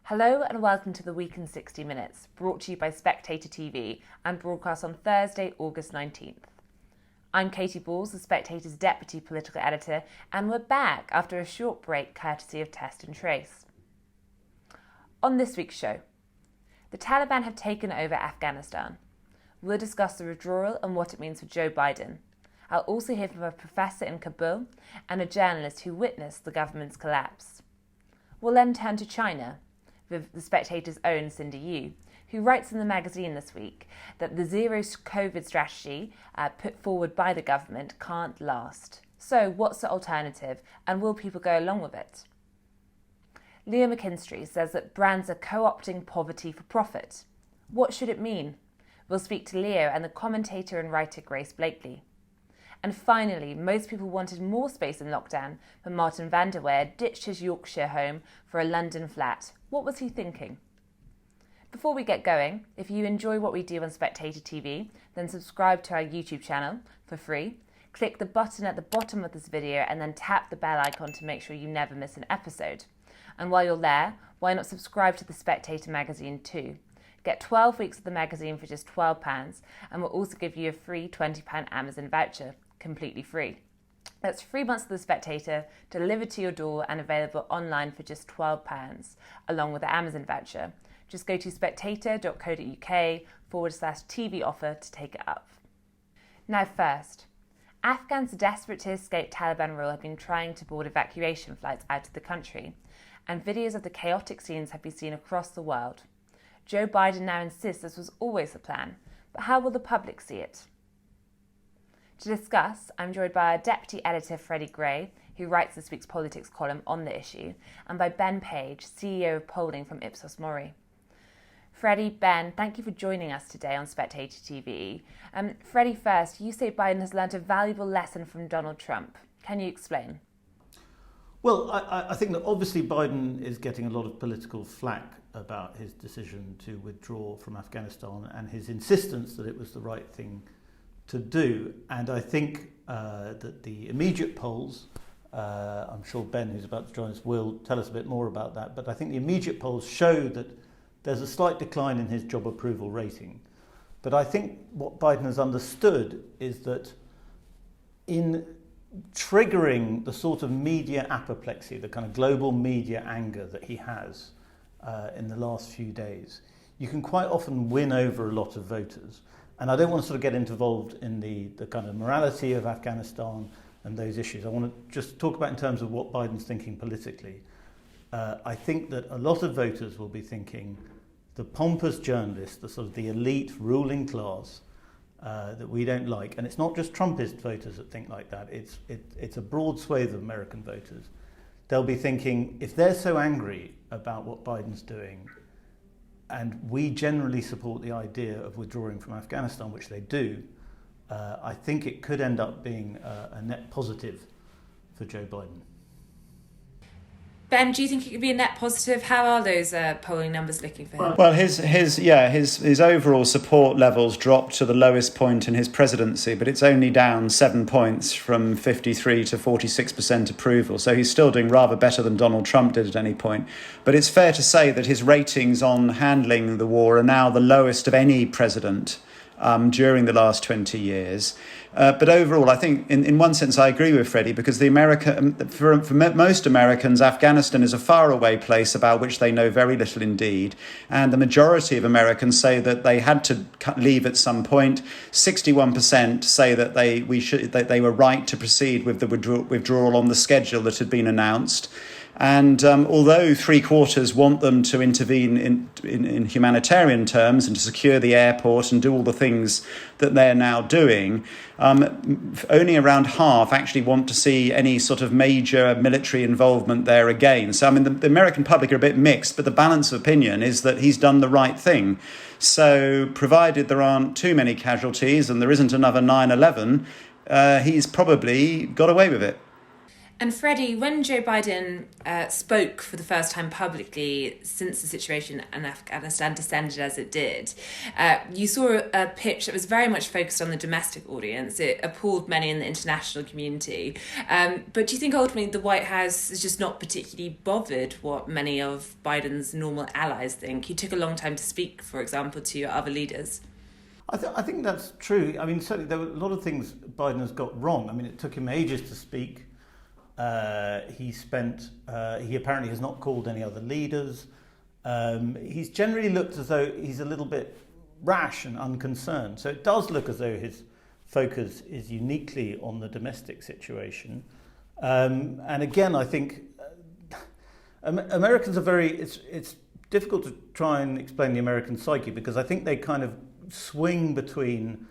Hello and welcome to the Week in 60 Minutes, brought to you by SpectatorTV and broadcast on Thursday, August 19th. I'm Katy Balls, the Spectator's Deputy Political Editor, and we're back after a short break courtesy of Test and Trace. On this week's show, the Taliban have taken over Afghanistan. We'll discuss the withdrawal and what it means for Joe Biden. I'll also hear from a professor in Kabul and a journalist who witnessed the government's collapse. We'll then turn to China, with the Spectator's own Cindy Yu, who writes in the magazine this week that the zero COVID strategy put forward by the government can't last. So what's the alternative, and will people go along with it? Leo McKinstry says that brands are co-opting poverty for profit. What should it mean? We'll speak to Leo and the commentator and writer Grace Blakeley. And finally, most people wanted more space in lockdown, but Martin van der Weyer ditched his Yorkshire home for a London flat. What was he thinking? Before we get going, if you enjoy what we do on Spectator TV, then subscribe to our YouTube channel for free. Click the button at the bottom of this video and then tap the bell icon to make sure you never miss an episode. And while you're there, why not subscribe to the Spectator magazine too? Get 12 weeks of the magazine for just £12 and we'll also give you a free £20 Amazon voucher, completely free. That's 3 months of The Spectator, delivered to your door and available online for just £12, along with the Amazon voucher. Just go to spectator.co.uk/TV offer to take it up. Now first, Afghans desperate to escape Taliban rule have been trying to board evacuation flights out of the country, and videos of the chaotic scenes have been seen across the world. Joe Biden now insists this was always the plan, but how will the public see it? To discuss, I'm joined by our Deputy Editor Freddy, who writes this week's politics column on the issue, and by Ben Page, CEO of polling from Ipsos MORI. Freddy, Ben, thank you for joining us today on Spectator TV. Freddy, first, you say Biden has learnt a valuable lesson from Donald Trump. Can you explain? Well, I think that obviously Biden is getting a lot of political flack about his decision to withdraw from Afghanistan and his insistence that it was the right thing to do. And I think that the immediate polls, I'm sure Ben, who's about to join us, will tell us a bit more about that, but I think the immediate polls show that there's a slight decline in his job approval rating. But I think what Biden has understood is that in triggering the sort of media apoplexy, the kind of global media anger that he has in the last few days, you can quite often win over a lot of voters. And I don't want to sort of get involved in the kind of morality of Afghanistan and those issues. I want to just talk about in terms of what Biden's thinking politically. I think that a lot of voters will be thinking the pompous journalists, the sort of the elite ruling class that we don't like. And it's not just Trumpist voters that think like that. It's a broad swathe of American voters. They'll be thinking, if they're so angry about what Biden's doing, and we generally support the idea of withdrawing from Afghanistan, which they do, I think it could end up being a net positive for Joe Biden. Ben, do you think it could be a net positive? How are those polling numbers looking for him? Well, his overall support levels dropped to the lowest point in his presidency, but it's only down 7 points from 53 to 46% approval. So he's still doing rather better than Donald Trump did at any point. But it's fair to say that his ratings on handling the war are now the lowest of any president during the last 20 years. But overall, I think in one sense I agree with Freddy, because for most Americans, Afghanistan is a faraway place about which they know very little indeed. And the majority of Americans say that they had to leave at some point. 61% say that they were right to proceed with the withdrawal on the schedule that had been announced. And although 3/4 want them to intervene in humanitarian terms and to secure the airport and do all the things that they're now doing, only around half actually want to see any sort of major military involvement there again. So, I mean, the American public are a bit mixed, but the balance of opinion is that he's done the right thing. So, provided there aren't too many casualties and there isn't another 9/11, he's probably got away with it. And Freddy, when Joe Biden spoke for the first time publicly since the situation in Afghanistan descended as it did, you saw a pitch that was very much focused on the domestic audience. It appalled many in the international community. But do you think ultimately the White House is just not particularly bothered what many of Biden's normal allies think? He took a long time to speak, for example, to other leaders. I think that's true. I mean, certainly there were a lot of things Biden has got wrong. I mean, it took him ages to speak. He apparently has not called any other leaders. He's generally looked as though he's a little bit rash and unconcerned. So it does look as though his focus is uniquely on the domestic situation. And again, I think Americans are it's difficult to try and explain the American psyche, because I think they kind of swing between,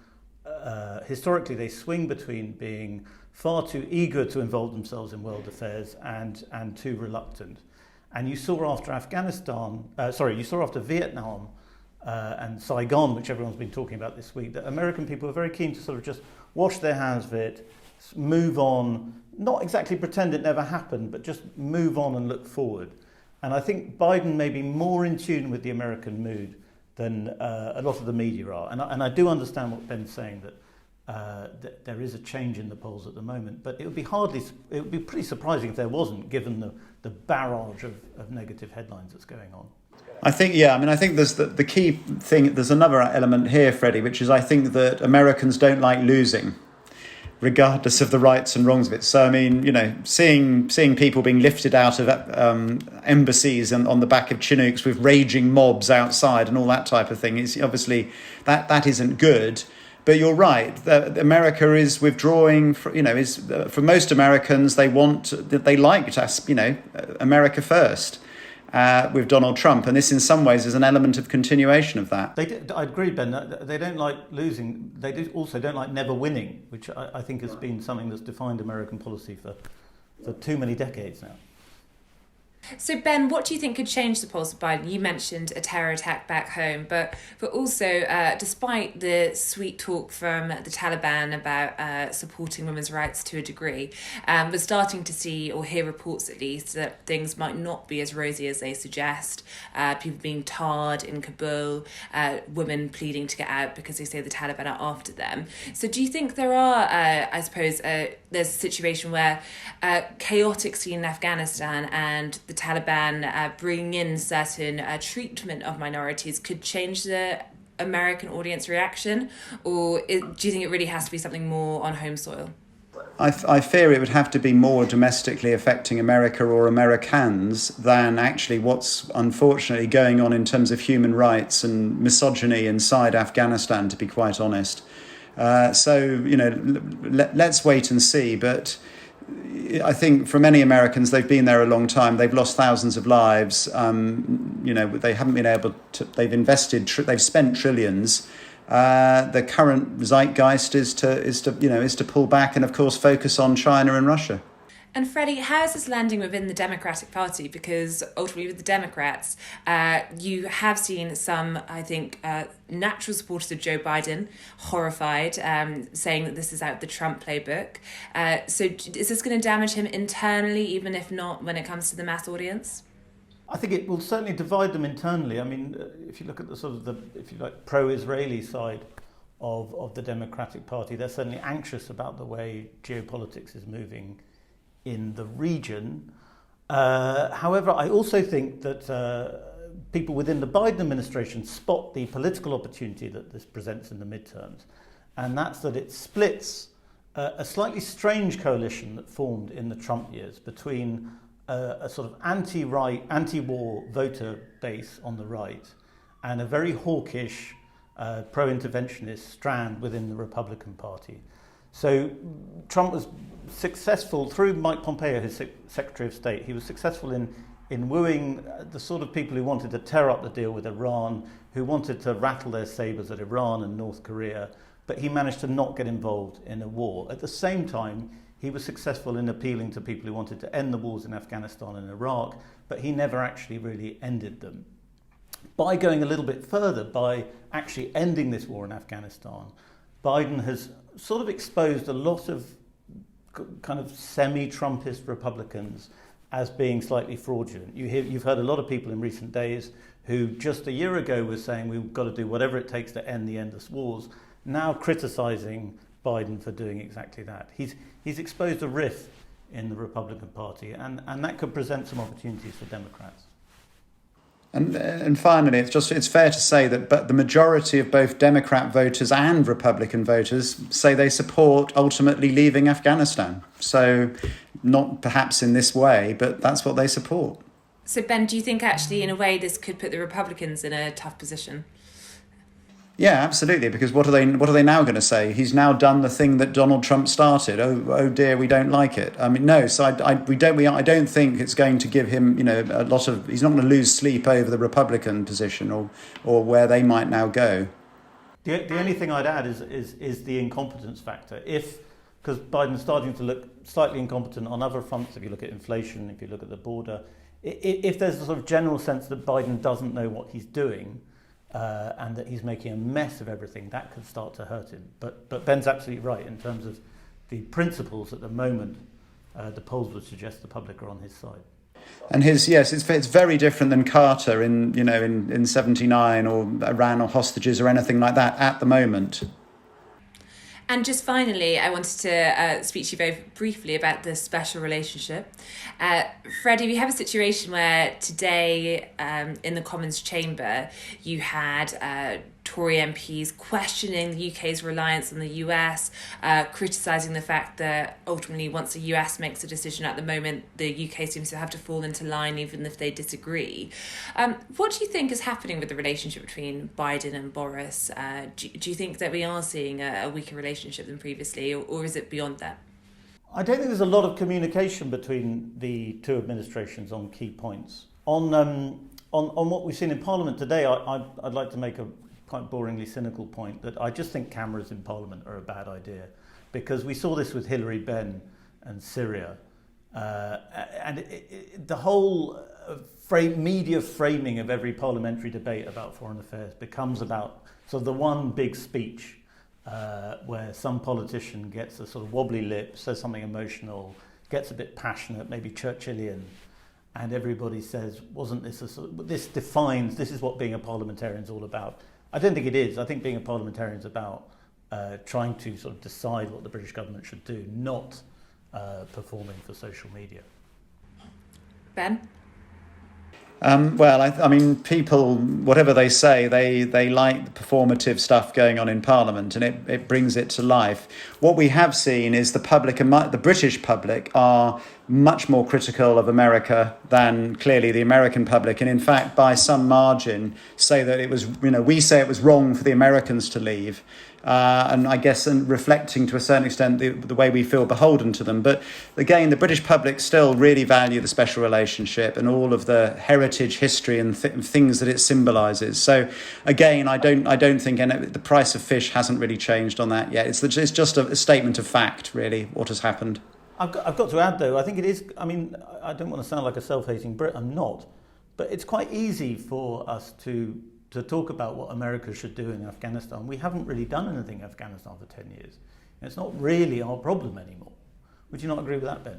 historically they swing between being far too eager to involve themselves in world affairs and too reluctant. And you saw after Vietnam and Saigon, which everyone's been talking about this week, that American people were very keen to sort of just wash their hands of it, move on, not exactly pretend it never happened, but just move on and look forward. And I think Biden may be more in tune with the American mood than a lot of the media are. And I do understand what Ben's saying, that there is a change in the polls at the moment, but it would be pretty surprising if there wasn't, given the barrage of negative headlines that's going on. I think there's the key thing. There's another element here, Freddie, which is I think that Americans don't like losing, regardless of the rights and wrongs of it. So, I mean, seeing people being lifted out of embassies and on the back of Chinooks with raging mobs outside and all that type of thing is obviously that isn't good. But you're right. America is withdrawing. For most Americans, they liked us. America first. With Donald Trump, and this in some ways is an element of continuation of that. I agree, Ben. They don't like losing. They also don't like never winning, which I think has been something that's defined American policy for too many decades now. So, Ben, what do you think could change the polls of Biden? You mentioned a terror attack back home, but also, despite the sweet talk from the Taliban about supporting women's rights to a degree, we're starting to see, or hear reports at least, that things might not be as rosy as they suggest. People being tarred in Kabul, women pleading to get out because they say the Taliban are after them. So do you think there are, there's a situation where chaotic scene in Afghanistan and the Taliban bringing in certain treatment of minorities could change the American audience reaction? Or do you think it really has to be something more on home soil? I fear it would have to be more domestically affecting America or Americans than actually what's unfortunately going on in terms of human rights and misogyny inside Afghanistan, to be quite honest. Let's wait and see. But I think for many Americans, they've been there a long time. They've lost thousands of lives. They haven't been able to. They've spent trillions. The current zeitgeist is to pull back and, of course, focus on China and Russia. And Freddy, how is this landing within the Democratic Party? Because ultimately with the Democrats, you have seen some, I think, natural supporters of Joe Biden horrified, saying that this is out the Trump playbook. So is this going to damage him internally, even if not when it comes to the mass audience? I think it will certainly divide them internally. I mean, if you look at the sort of pro-Israeli side of the Democratic Party, they're certainly anxious about the way geopolitics is moving in the region. However, I also think that people within the Biden administration spot the political opportunity that this presents in the midterms, and that's that it splits a slightly strange coalition that formed in the Trump years between a sort of anti-war voter base on the right and a very hawkish pro-interventionist strand within the Republican Party. So Trump was successful through Mike Pompeo, his Secretary of State. He was successful in wooing the sort of people who wanted to tear up the deal with Iran, who wanted to rattle their sabers at Iran and North Korea, but he managed to not get involved in a war. At the same time, he was successful in appealing to people who wanted to end the wars in Afghanistan and Iraq, but he never actually really ended them. By going a little bit further, by actually ending this war in Afghanistan, Biden has sort of exposed a lot of kind of semi-Trumpist Republicans as being slightly fraudulent. You've heard a lot of people in recent days who just a year ago were saying we've got to do whatever it takes to end the endless wars, now criticising Biden for doing exactly that. He's exposed a rift in the Republican Party, and that could present some opportunities for Democrats. And finally, it's fair to say that but the majority of both Democrat voters and Republican voters say they support ultimately leaving Afghanistan. So not perhaps in this way, but that's what they support. So Ben, do you think actually in a way this could put the Republicans in a tough position? Yeah, absolutely. Because what are they now going to say? He's now done the thing that Donald Trump started. Oh dear, we don't like it. I mean, no. So I don't think it's going to give him, a lot of. He's not going to lose sleep over the Republican position or where they might now go. The only thing I'd add is the incompetence factor. Because Biden's starting to look slightly incompetent on other fronts. If you look at inflation, if you look at the border, if there's a sort of general sense that Biden doesn't know what he's doing. And that he's making a mess of everything, that could start to hurt him. But Ben's absolutely right in terms of the principles at the moment. The polls would suggest the public are on his side. And it's very different than Carter in 79 or Iran or hostages or anything like that at the moment. And just finally, I wanted to speak to you very briefly about the special relationship. Freddy, we have a situation where today in the Commons chamber, you had Tory MPs questioning the UK's reliance on the US, criticising the fact that ultimately once the US makes a decision at the moment, the UK seems to have to fall into line even if they disagree. What do you think is happening with the relationship between Biden and Boris? Do you think that we are seeing a weaker relationship than previously, or is it beyond that? I don't think there's a lot of communication between the two administrations on key points. On what we've seen in Parliament today, I'd like to make a quite boringly cynical point that I just think cameras in Parliament are a bad idea, because we saw this with Hillary Benn and Syria, and the whole media framing of every parliamentary debate about foreign affairs becomes about sort of the one big speech where some politician gets a sort of wobbly lip, says something emotional, gets a bit passionate, maybe Churchillian, and everybody says, wasn't this this is what being a parliamentarian is all about. I don't think it is. I think being a parliamentarian is about trying to sort of decide what the British government should do, not performing for social media. Ben? Well, I mean, people, whatever they say, they like the performative stuff going on in Parliament, and it brings it to life. What we have seen is the British public are much more critical of America than clearly the American public, and in fact, by some margin, say that it was, we say it was wrong for the Americans to leave. And I guess and reflecting to a certain extent the way we feel beholden to them. But again, the British public still really value the special relationship and all of the heritage, history and things that it symbolises. So again, I don't think the price of fish hasn't really changed on that yet. It's just a statement of fact, really, what has happened. I've got to add, though, I think it is, I mean, I don't want to sound like a self-hating Brit, I'm not, but it's quite easy for us to talk about what America should do in Afghanistan. We haven't really done anything in Afghanistan for 10 years. It's not really our problem anymore. Would you not agree with that, Ben?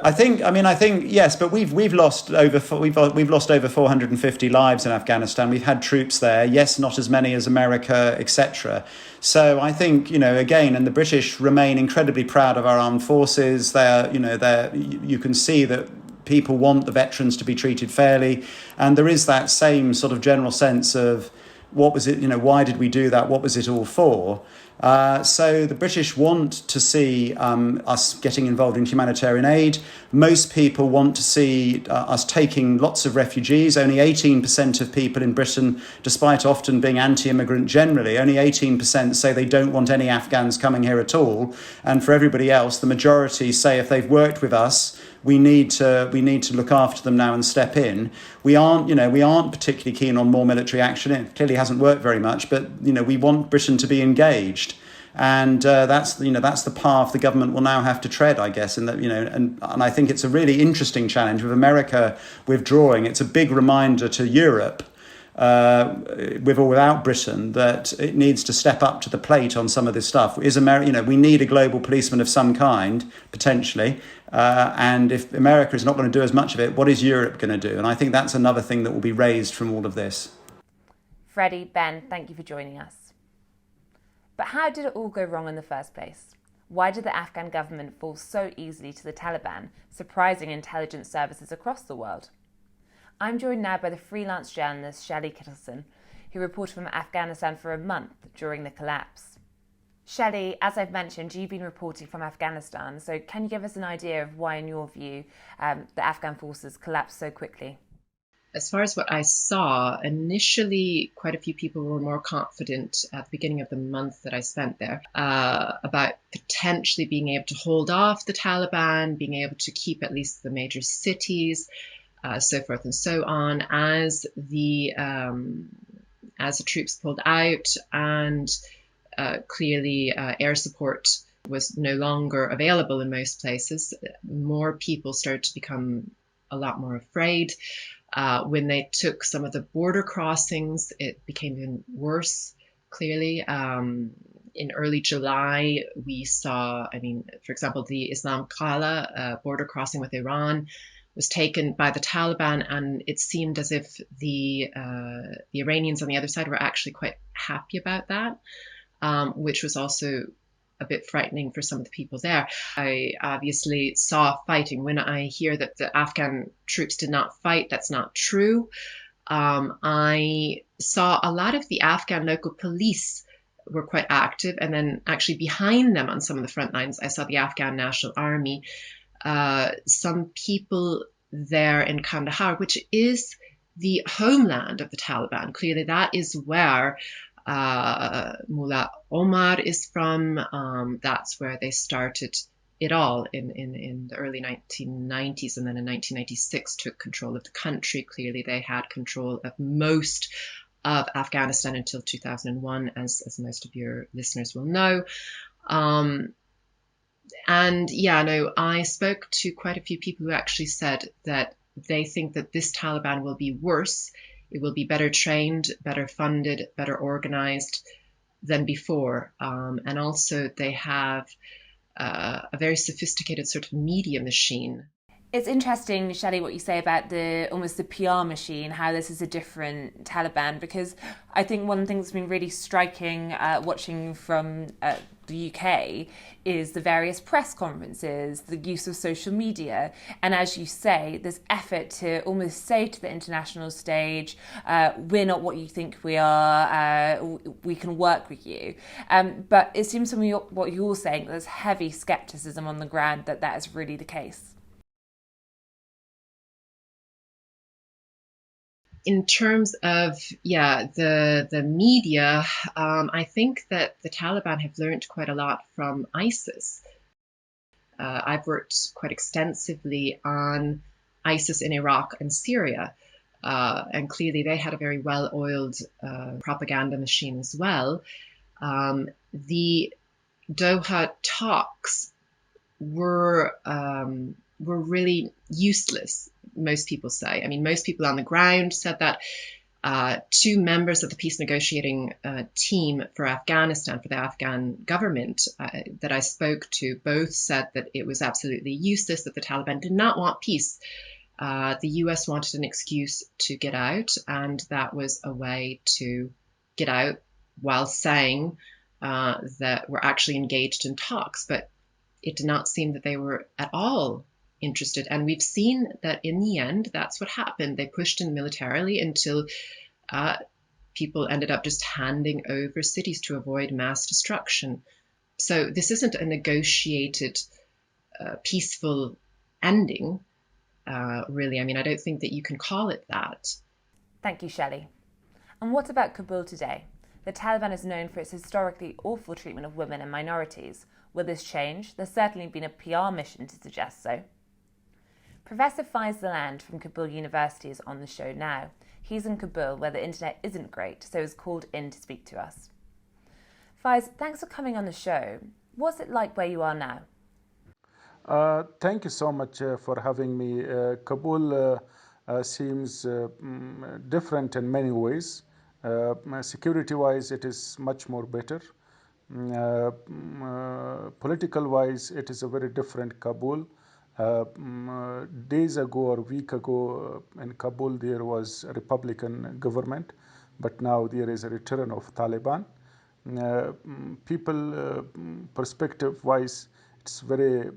I think yes, but we've lost over 450 lives in Afghanistan. We've had troops there, yes, not as many as America, etc. So I think again, and the British remain incredibly proud of our armed forces. You can see that people want the veterans to be treated fairly, and there is that same sort of general sense of what was it, why did we do that? What was it all for? So the British want to see us getting involved in humanitarian aid. Most people want to see us taking lots of refugees. Only 18% of people in Britain, despite often being anti-immigrant generally, only 18% say they don't want any Afghans coming here at all. And for everybody else, the majority say if they've worked with us, we need to look after them now and step in. We aren't particularly keen on more military action. It clearly hasn't worked very much, but we want Britain to be engaged, and that's the path the government will now have to tread, I guess. And and I think it's a really interesting challenge with America withdrawing. It's a big reminder to Europe with or without Britain, that it needs to step up to the plate on some of this stuff. We need a global policeman of some kind, potentially. And if America is not going to do as much of it, what is Europe going to do? And I think that's another thing that will be raised from all of this. Freddy, Ben, thank you for joining us. But how did it all go wrong in the first place? Why did the Afghan government fall so easily to the Taliban, surprising intelligence services across the world? I'm joined now by the freelance journalist Shelly Kittleson, who reported from Afghanistan for a month during the collapse. Shelly, as I've mentioned, you've been reporting from Afghanistan, so can you give us an idea of why, in your view, the Afghan forces collapsed so quickly? As far as what I saw, initially quite a few people were more confident at the beginning of the month that I spent there about potentially being able to hold off the Taliban, being able to keep at least the major cities, so forth and so on, as the troops pulled out and clearly air support was no longer available in most places. More people started to become a lot more afraid. When they took some of the border crossings, it became even worse, clearly. In early July, we saw, for example, the Islam Kala border crossing with Iran was taken by the Taliban, and it seemed as if the Iranians on the other side were actually quite happy about that, which was also a bit frightening for some of the people there. I obviously saw fighting. When I hear that the Afghan troops did not fight, that's not true. I saw a lot of the Afghan local police were quite active, and then actually behind them on some of the front lines, I saw the Afghan National Army. Some people there in Kandahar, which is the homeland of the Taliban. Clearly, that is where Mullah Omar is from. That's where they started it all in the early 1990s, and then in 1996 took control of the country. Clearly, they had control of most of Afghanistan until 2001, as most of your listeners will know. I spoke to quite a few people who actually said that they think that this Taliban will be worse. It will be better trained, better funded, better organized than before. And also they have a very sophisticated sort of media machine. It's interesting, Shelly, what you say about almost the PR machine, how this is a different Taliban, because I think one thing that's been really striking watching from the UK is the various press conferences, the use of social media. And as you say, this effort to almost say to the international stage, we're not what you think we are, we can work with you. But it seems from what you're saying, there's heavy scepticism on the ground that is really the case. In terms of, the media, I think that the Taliban have learned quite a lot from ISIS. I've worked quite extensively on ISIS in Iraq and Syria, and clearly they had a very well-oiled propaganda machine as well. The Doha talks were really useless, most people say. Most people on the ground said that. Two members of the peace negotiating team for Afghanistan, for the Afghan government that I spoke to, both said that it was absolutely useless, that the Taliban did not want peace. The US wanted an excuse to get out, and that was a way to get out while saying that we're actually engaged in talks. But it did not seem that they were at all interested. And we've seen that in the end, that's what happened. They pushed in militarily until people ended up just handing over cities to avoid mass destruction. So this isn't a negotiated, peaceful ending, really. I don't think that you can call it that. Thank you, Shelly. And what about Kabul today? The Taliban is known for its historically awful treatment of women and minorities. Will this change? There's certainly been a PR mission to suggest so. Professor Faiz Zaland from Kabul University is on the show now. He's in Kabul, where the internet isn't great, so he's called in to speak to us. Faiz, thanks for coming on the show. What's it like where you are now? Thank you so much for having me. Kabul seems different in many ways. Security-wise, it is much more better. Political-wise, it is a very different Kabul. Days ago or a week ago in Kabul, there was a Republican government, but now there is a return of Taliban. People perspective-wise, it's very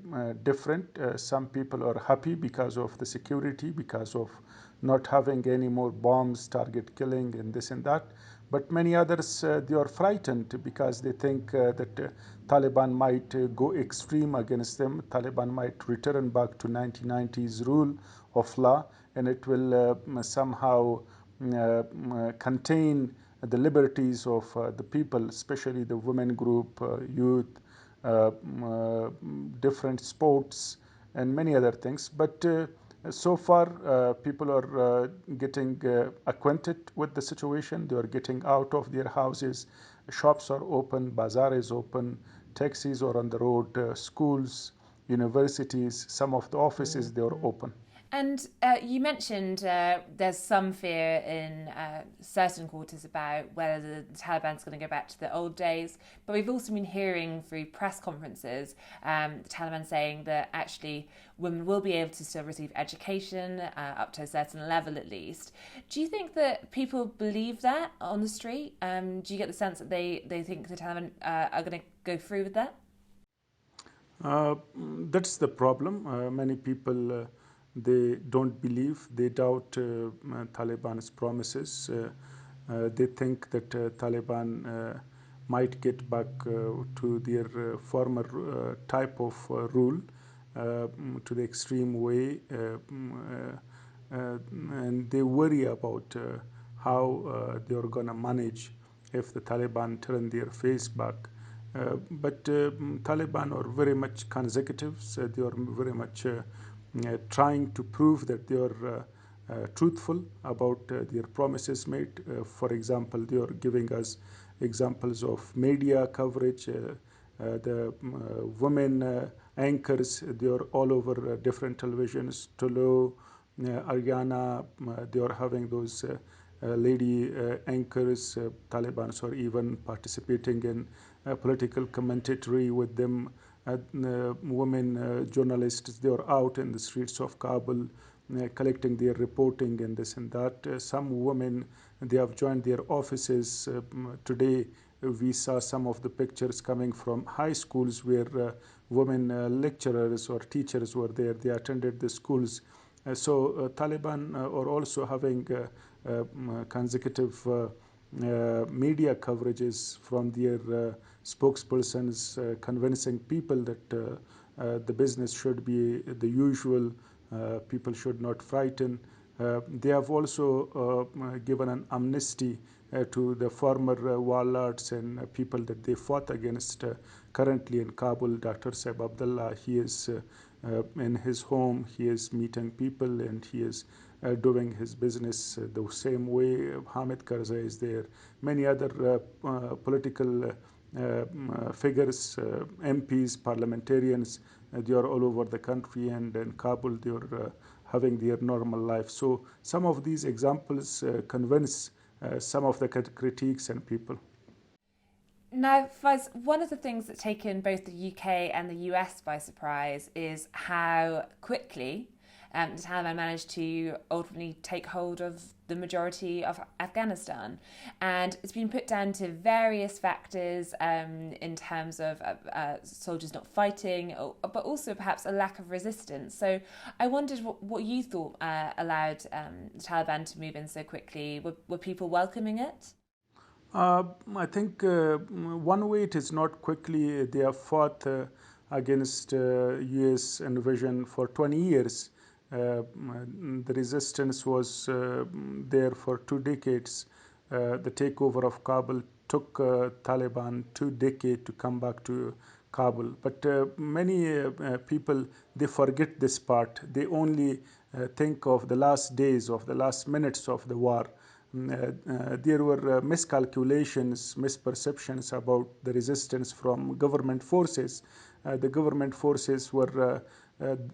different. Some people are happy because of the security, because of not having any more bombs, target killing, and this and that. But many others, they are frightened because they think that Taliban might go extreme against them. Taliban might return back to 1990s rule of law, and it will somehow contain the liberties of the people, especially the women group, youth, different sports, and many other things. But so far, people are getting acquainted with the situation. They are getting out of their houses. Shops are open, bazaar is open, taxis are on the road, schools, universities, some of the offices, they are open. And you mentioned there's some fear in certain quarters about whether the Taliban's going to go back to the old days. But we've also been hearing through press conferences the Taliban saying that actually women will be able to still receive education up to a certain level at least. Do you think that people believe that on the street? Do you get the sense that they think the Taliban are going to go through with that? That's the problem. Many people they don't believe, they doubt Taliban's promises. They think that Taliban might get back to their former type of rule, to the extreme way, and they worry about how they are going to manage if the Taliban turn their face back. But Taliban are very much consecutive, so they are very much trying to prove that they are truthful about their promises made. For example, they are giving us examples of media coverage. The women anchors, they are all over different televisions. Tolo, Ariana, they are having those lady anchors. Taliban are even participating in political commentary with them. Women journalists, they are out in the streets of Kabul collecting their reporting and this and that. Some women, they have joined their offices. Today, we saw some of the pictures coming from high schools where women lecturers or teachers were there. They attended the schools. So Taliban are also having consecutive media coverages from their spokespersons convincing people that the business should be the usual, people should not frighten. They have also given an amnesty to the former warlords and people that they fought against. Currently in Kabul, Dr. Saib Abdullah, he is in his home, he is meeting people and he is doing his business the same way. Hamid Karzai is there. Many other political figures, MPs, parliamentarians, they are all over the country, and in Kabul they are having their normal life. So some of these examples convince some of the critiques and people. Now, Faiz, one of the things that's taken both the UK and the US by surprise is how quickly the Taliban managed to ultimately take hold of the majority of Afghanistan. And it's been put down to various factors in terms of soldiers not fighting, but also perhaps a lack of resistance. So I wondered what you thought allowed the Taliban to move in so quickly. Were people welcoming it? I think one way it is not quickly. They have fought against US invasion for 20 years. The resistance was there for 2 decades. The takeover of Kabul took Taliban 2 decades to come back to Kabul. But many people, they forget this part. They only think of the last days, of the last minutes of the war. There were miscalculations, misperceptions about the resistance from government forces. The government forces were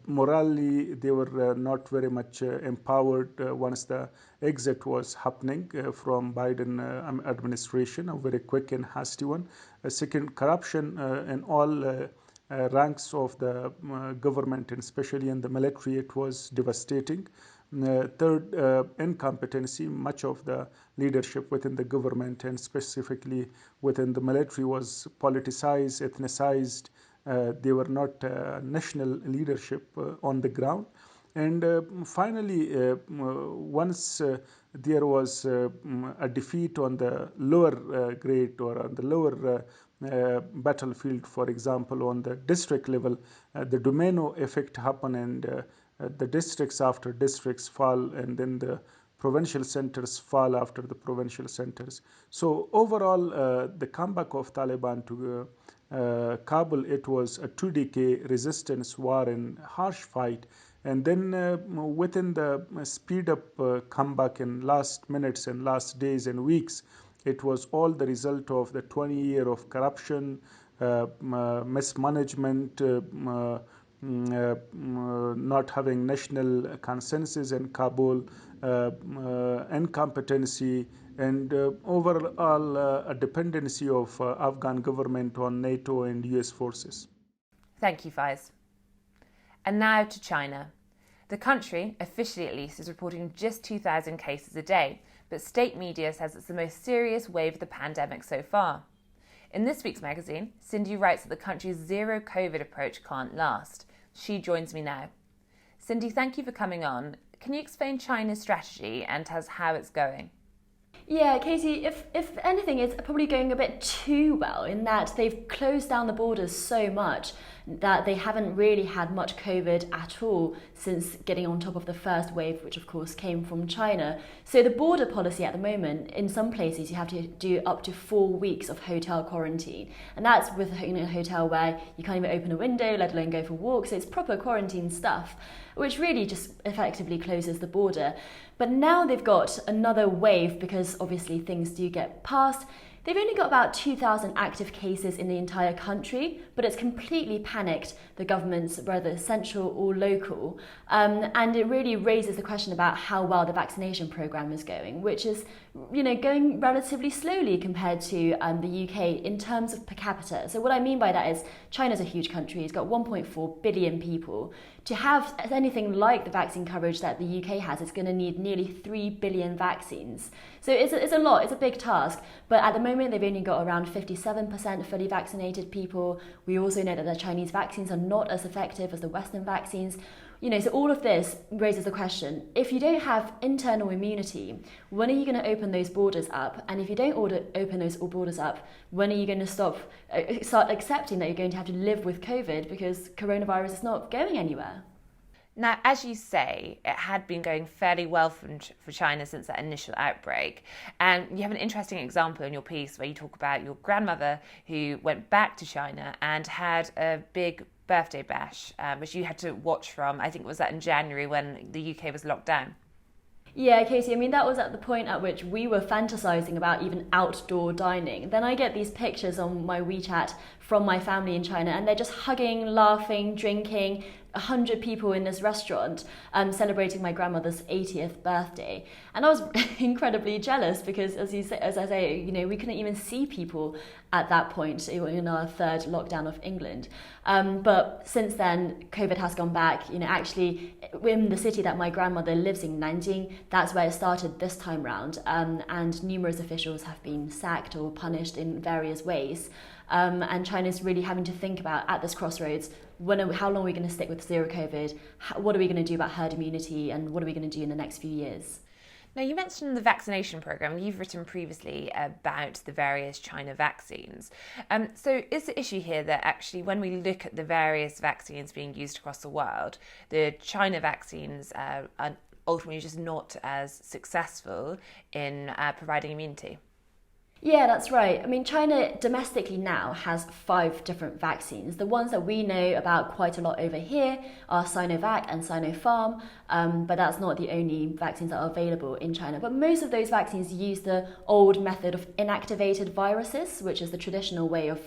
Morally, they were not very much empowered once the exit was happening from Biden administration, a very quick and hasty one. Second, corruption in all ranks of the government, and especially in the military, it was devastating. Third, incompetency. Much of the leadership within the government and specifically within the military was politicized, ethnicized. They were not national leadership on the ground. And finally, once there was a defeat on the lower grade or on the lower battlefield, for example, on the district level, the domino effect happened, and the districts after districts fall, and then the provincial centers fall after the provincial centers. So overall, the comeback of Taliban to Kabul, it was a 2 decade resistance war and harsh fight. And then within the speed up comeback in last minutes and last days and weeks, it was all the result of the 20 years of corruption, mismanagement, not having national consensus in Kabul, incompetency, and overall a dependency of Afghan government on NATO and US forces. Thank you, Faiz. And now to China. The country, officially at least, is reporting just 2,000 cases a day, but state media says it's the most serious wave of the pandemic so far. In this week's magazine, Cindy writes that the country's zero COVID approach can't last. She joins me now. Cindy, thank you for coming on. Can you explain China's strategy and tell us how it's going? Yeah, Katie, if anything, it's probably going a bit too well in that they've closed down the borders so much that they haven't really had much COVID at all since getting on top of the first wave, which of course came from China. So the border policy at the moment, in some places you have to do up to 4 weeks of hotel quarantine. And that's with a hotel where you can't even open a window, let alone go for walks. So it's proper quarantine stuff, which really just effectively closes the border. But now they've got another wave because obviously things do get passed. They've only got about 2,000 active cases in the entire country, but it's completely panicked the governments, whether central or local. And it really raises the question about how well the vaccination program is going, which is, going relatively slowly compared to the UK in terms of per capita. So what I mean by that is China's a huge country. It's got 1.4 billion people. To have anything like the vaccine coverage that the UK has, it's going to need nearly 3 billion vaccines. So it's a lot, it's a big task. But at the moment, they've only got around 57% fully vaccinated people. We also know that the Chinese vaccines are not as effective as the Western vaccines. So all of this raises the question, if you don't have internal immunity, when are you going to open those borders up? And if you don't open those borders up, when are you going to start accepting that you're going to have to live with COVID because coronavirus is not going anywhere? Now, as you say, it had been going fairly well for China since that initial outbreak. And you have an interesting example in your piece where you talk about your grandmother who went back to China and had a big birthday bash, which you had to watch from. I think was that in January when the UK was locked down. Yeah, Katie, that was at the point at which we were fantasizing about even outdoor dining. Then I get these pictures on my WeChat from my family in China, and they're just hugging, laughing, drinking, 100 people in this restaurant celebrating my grandmother's 80th birthday. And I was incredibly jealous because, as I say, we couldn't even see people at that point in our third lockdown of England. But since then, COVID has gone back. Actually, in the city that my grandmother lives in, Nanjing, that's where it started this time round. And numerous officials have been sacked or punished in various ways. And China's really having to think about, at this crossroads, how long are we going to stick with zero COVID? What are we going to do about herd immunity? And what are we going to do in the next few years? Now, you mentioned the vaccination program. You've written previously about the various China vaccines. So is the issue here that actually when we look at the various vaccines being used across the world, the China vaccines are ultimately just not as successful in providing immunity? Yeah, that's right. I mean, China domestically now has 5 different vaccines. The ones that we know about quite a lot over here are Sinovac and Sinopharm, but that's not the only vaccines that are available in China. But most of those vaccines use the old method of inactivated viruses, which is the traditional way of,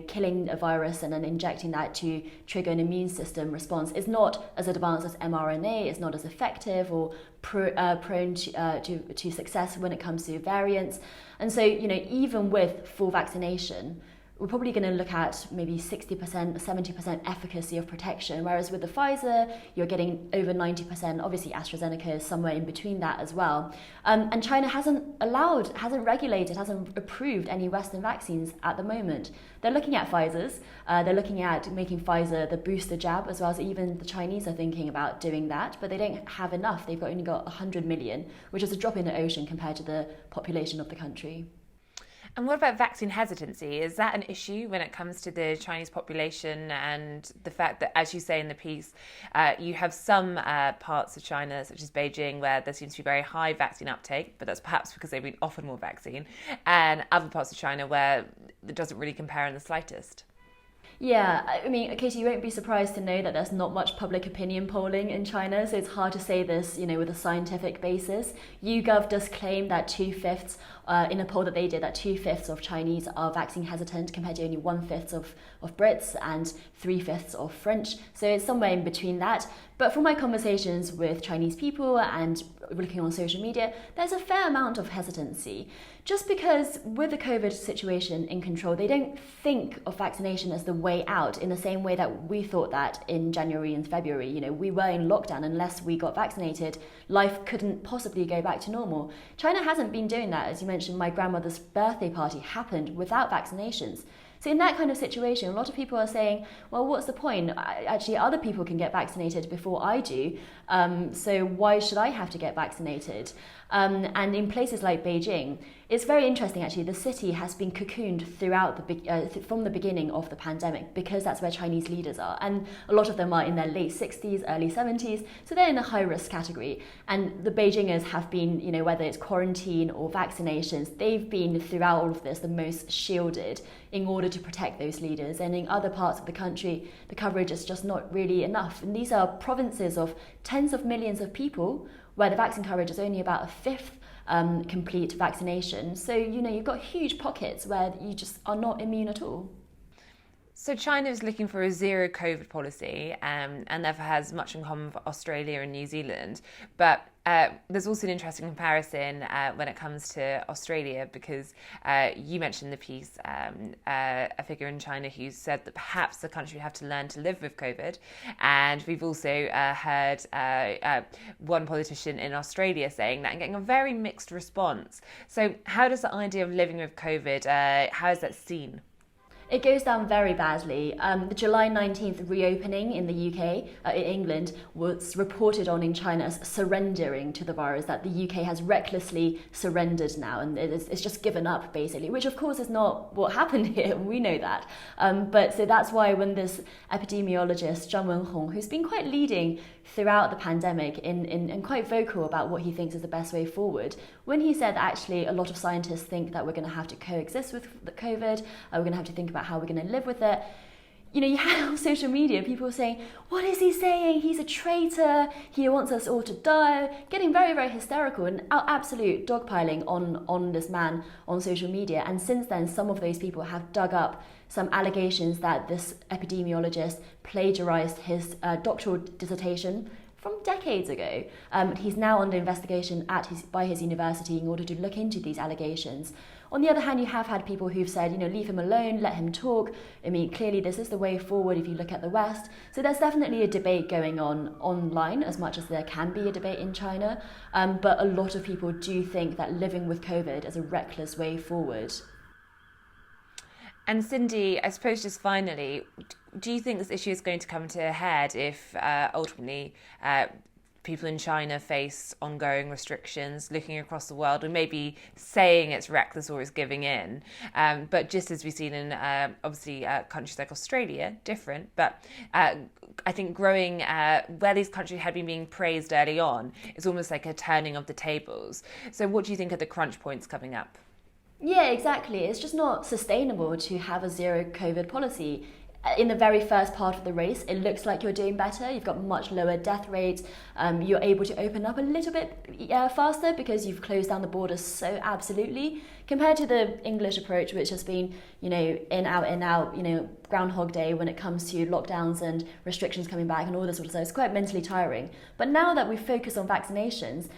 killing a virus and then injecting that to trigger an immune system response. It's not as advanced as mRNA, it's not as effective or prone to success when it comes to variants. And so, even with full vaccination, we're probably going to look at maybe 60%, 70% efficacy of protection, whereas with the Pfizer, you're getting over 90%. Obviously, AstraZeneca is somewhere in between that as well. And China hasn't regulated, hasn't approved any Western vaccines at the moment. They're looking at Pfizer's. They're looking at making Pfizer the booster jab, as well as even the Chinese are thinking about doing that, but they don't have enough. They've only got 100 million, which is a drop in the ocean compared to the population of the country. And what about vaccine hesitancy? Is that an issue when it comes to the Chinese population and the fact that, as you say in the piece, you have some parts of China, such as Beijing, where there seems to be very high vaccine uptake, but that's perhaps because they've been offered more vaccine, and other parts of China where it doesn't really compare in the slightest? Yeah, I mean, Katie, you won't be surprised to know that there's not much public opinion polling in China, so it's hard to say this, with a scientific basis. YouGov does claim that 2/5, in a poll that they did, that 2/5 of Chinese are vaccine hesitant compared to only 1/5 of Brits and 3/5 of French. So it's somewhere in between that. But from my conversations with Chinese people and looking on social media, there's a fair amount of hesitancy. Just because with the COVID situation in control, they don't think of vaccination as the way out in the same way that we thought that in January and February. We were in lockdown. Unless we got vaccinated, life couldn't possibly go back to normal. China hasn't been doing that. As you mentioned, my grandmother's birthday party happened without vaccinations. So in that kind of situation, a lot of people are saying, well, what's the point? Actually, other people can get vaccinated before I do, so why should I have to get vaccinated? And in places like Beijing, it's very interesting actually. The city has been cocooned throughout from the beginning of the pandemic, because that's where Chinese leaders are, and a lot of them are in their late 60s, early 70s, so they're in a high risk category. And the Beijingers have been, whether it's quarantine or vaccinations, they've been throughout all of this the most shielded in order to protect those leaders. And in other parts of the country, the coverage is just not really enough. And these are provinces of tens of millions of people where the vaccine coverage is only about 1/5 complete vaccination. So, you've got huge pockets where you just are not immune at all. So China is looking for a zero COVID policy, and therefore has much in common with Australia and New Zealand. But there's also an interesting comparison when it comes to Australia, because you mentioned in the piece a figure in China who said that perhaps the country would have to learn to live with COVID. And we've also heard one politician in Australia saying that and getting a very mixed response. So how does the idea of living with COVID, how is that seen? It goes down very badly. The July 19th reopening in the UK, in England, was reported on in China as surrendering to the virus, that the UK has recklessly surrendered now, and it's just given up, basically, which of course is not what happened here, we know that. But so that's why when this epidemiologist, Zhang Wenhong, who's been quite leading throughout the pandemic and quite vocal about what he thinks is the best way forward, when he said actually a lot of scientists think that we're going to have to coexist with the COVID, we're going to have to think about how we're going to live with it. You had on social media people saying, what is he saying? He's a traitor. He wants us all to die. Getting very, very hysterical and absolute dogpiling on this man on social media. And since then, some of those people have dug up some allegations that this epidemiologist plagiarized his doctoral dissertation from decades ago. He's now under investigation by his university in order to look into these allegations. On the other hand, you have had people who've said, leave him alone, let him talk. I mean, clearly this is the way forward if you look at the West. So there's definitely a debate going on online, as much as there can be a debate in China. But a lot of people do think that living with COVID is a reckless way forward. And Cindy, I suppose just finally, do you think this issue is going to come to a head if ultimately people in China face ongoing restrictions, looking across the world and maybe saying it's reckless or it's giving in? But just as we've seen in obviously countries like Australia, different, but I think growing where these countries had been being praised early on, it's almost like a turning of the tables. So what do you think are the crunch points coming up? Yeah, exactly. It's just not sustainable to have a zero COVID policy. In the very first part of the race, it looks like you're doing better. You've got much lower death rates. You're able to open up a little bit faster because you've closed down the borders so absolutely, compared to the English approach, which has been, in, out, Groundhog Day when it comes to lockdowns and restrictions coming back and all this sort of stuff. It's quite mentally tiring. But now that we focus on vaccinations,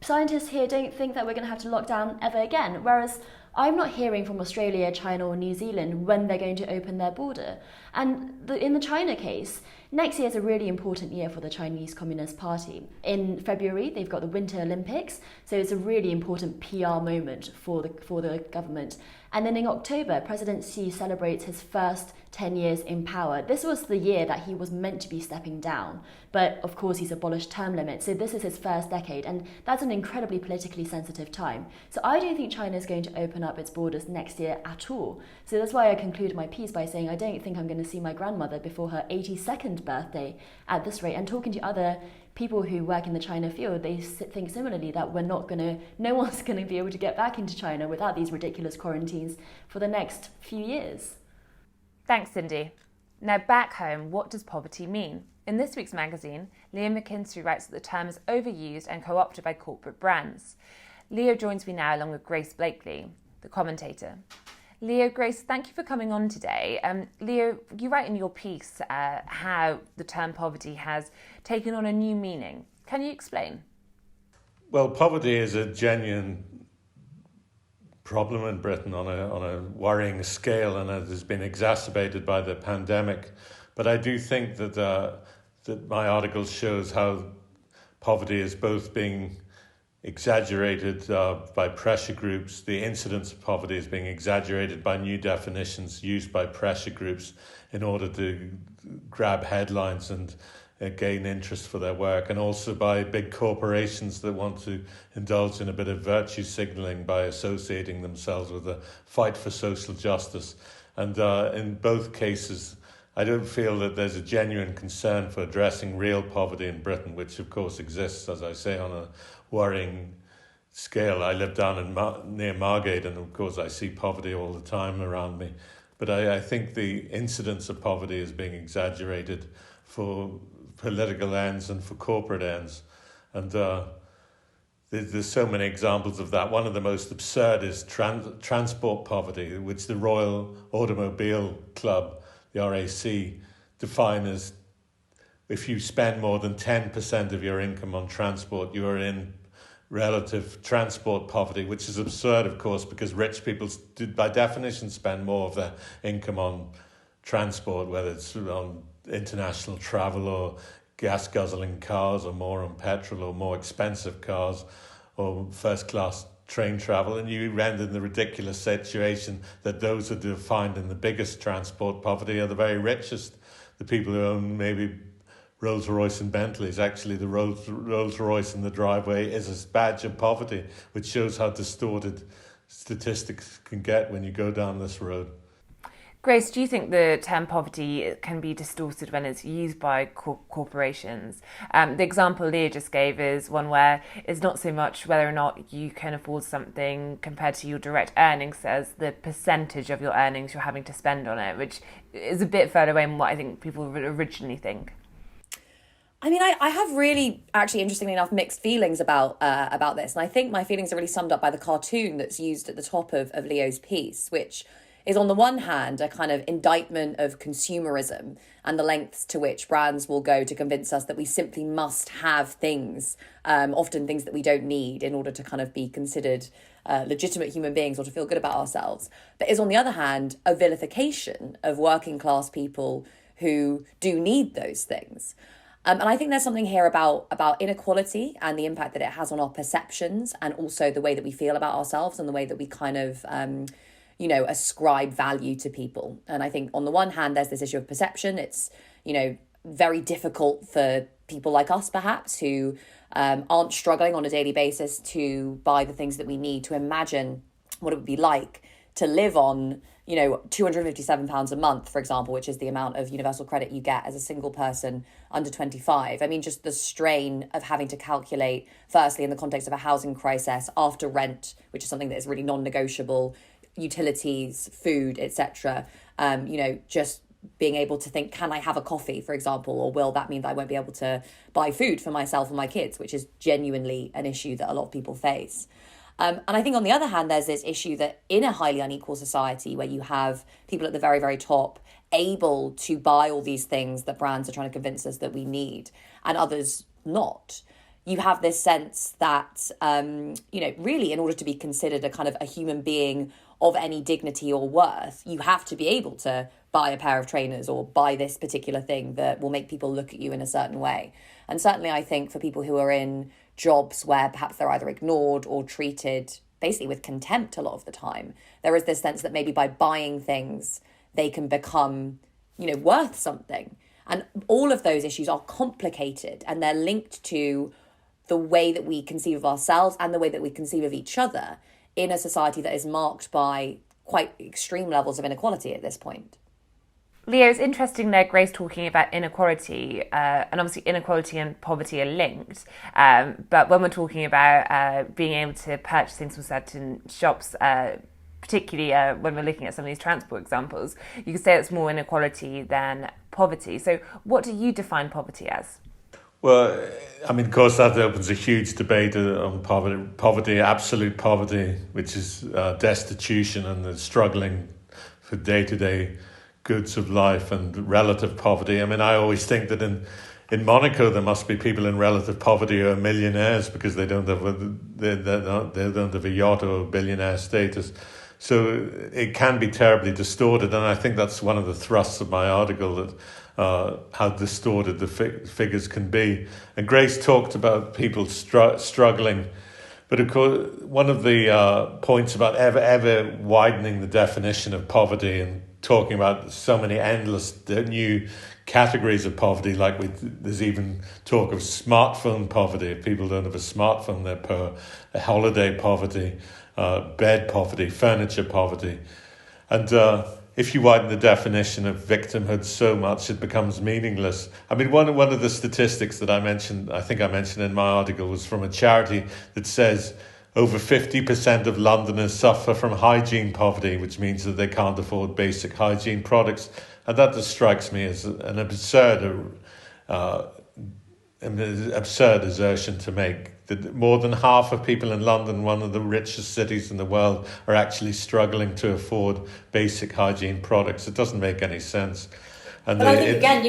scientists here don't think that we're going to have to lock down ever again. Whereas I'm not hearing from Australia, China or New Zealand when they're going to open their border. And in the China case, next year is a really important year for the Chinese Communist Party. In February, they've got the Winter Olympics, so it's a really important PR moment for the government. And then in October, President Xi celebrates his first 10 years in power. This was the year that he was meant to be stepping down, but of course he's abolished term limits, so this is his first decade, and that's an incredibly politically sensitive time. So I don't think China is going to open up its borders next year at all. So that's why I concluded my piece by saying I don't think I'm going to see my grandmother before her 82nd birthday at this rate. And talking to other people who work in the China field, they think similarly that no one's going to be able to get back into China without these ridiculous quarantines for the next few years. Thanks, Cindy. Now back home, what does poverty mean? In this week's magazine, Leo McKinstry writes that the term is overused and co-opted by corporate brands. Leo joins me now along with Grace Blakeley, the commentator. Leo, Grace, thank you for coming on today. Leo, you write in your piece how the term poverty has taken on a new meaning. Can you explain? Well, poverty is a genuine problem in Britain on a worrying scale, and it has been exacerbated by the pandemic. But I do think that my article shows how poverty is both being exaggerated by pressure groups. The incidence of poverty is being exaggerated by new definitions used by pressure groups in order to grab headlines and gain interest for their work, and also by big corporations that want to indulge in a bit of virtue signalling by associating themselves with the fight for social justice. And in both cases, I don't feel that there's a genuine concern for addressing real poverty in Britain, which of course exists, as I say, on a worrying scale. I live down near Margate, and of course I see poverty all the time around me. But I think the incidence of poverty is being exaggerated for political ends and for corporate ends. And there's so many examples of that. One of the most absurd is transport poverty, which the Royal Automobile Club, the RAC, define as if you spend more than 10% of your income on transport, you are in relative transport poverty, which is absurd, of course, because rich people, by definition, spend more of their income on transport, whether it's on international travel or gas-guzzling cars, or more on petrol, or more expensive cars, or first-class train travel, and you end in the ridiculous situation that those who are defined in the biggest transport poverty are the very richest. The people who own maybe Rolls-Royce and Bentleys, actually the Rolls-Royce in the driveway is a badge of poverty, which shows how distorted statistics can get when you go down this road. Grace, do you think the term poverty can be distorted when it's used by corporations? The example Leo just gave is one where it's not so much whether or not you can afford something compared to your direct earnings as the percentage of your earnings you're having to spend on it, which is a bit further away than what I think people would originally think. I mean, I have really, actually, interestingly enough, mixed feelings about this. And I think my feelings are really summed up by the cartoon that's used at the top of Leo's piece, which is on the one hand a kind of indictment of consumerism and the lengths to which brands will go to convince us that we simply must have things, often things that we don't need, in order to kind of be considered legitimate human beings or to feel good about ourselves. But is on the other hand a vilification of working class people who do need those things. And I think there's something here about inequality and the impact that it has on our perceptions, and also the way that we feel about ourselves and the way that we kind of ascribe value to people. And I think on the one hand, there's this issue of perception. It's, very difficult for people like us, perhaps, who aren't struggling on a daily basis to buy the things that we need, to imagine what it would be like to live on, £257 a month, for example, which is the amount of universal credit you get as a single person under 25. I mean, just the strain of having to calculate, firstly, in the context of a housing crisis, after rent, which is something that is really non-negotiable, utilities, food, etc. Just being able to think, can I have a coffee, for example, or will that mean that I won't be able to buy food for myself and my kids, which is genuinely an issue that a lot of people face. And I think on the other hand, there's this issue that in a highly unequal society where you have people at the very, very top able to buy all these things that brands are trying to convince us that we need and others not, you have this sense that, really in order to be considered a kind of a human being of any dignity or worth, you have to be able to buy a pair of trainers or buy this particular thing that will make people look at you in a certain way. And certainly I think for people who are in jobs where perhaps they're either ignored or treated basically with contempt a lot of the time, there is this sense that maybe by buying things, they can become, worth something. And all of those issues are complicated and they're linked to the way that we conceive of ourselves and the way that we conceive of each other in a society that is marked by quite extreme levels of inequality at this point. Leo, it's interesting there, Grace, talking about inequality, and obviously inequality and poverty are linked. But when we're talking about being able to purchase things from certain shops, particularly when we're looking at some of these transport examples, you could say it's more inequality than poverty. So what do you define poverty as? Well, of course, that opens a huge debate on poverty, absolute poverty, which is destitution and the struggling for day-to-day goods of life, and relative poverty. I always think that in Monaco there must be people in relative poverty who are millionaires because they don't have a yacht or a billionaire status. So it can be terribly distorted, and I think that's one of the thrusts of my article, that how distorted the figures can be. And Grace talked about people struggling, but of course one of the points about ever widening the definition of poverty and talking about so many endless new categories of poverty, there's even talk of smartphone poverty. If people don't have a smartphone, they're poor. Holiday poverty, bed poverty, furniture poverty. And if you widen the definition of victimhood so much, it becomes meaningless. One of the statistics that I mentioned in my article, was from a charity that says over 50% of Londoners suffer from hygiene poverty, which means that they can't afford basic hygiene products. And that just strikes me as an absurd assertion to make, that more than half of people in London, one of the richest cities in the world, are actually struggling to afford basic hygiene products. It doesn't make any sense. And but I think, again,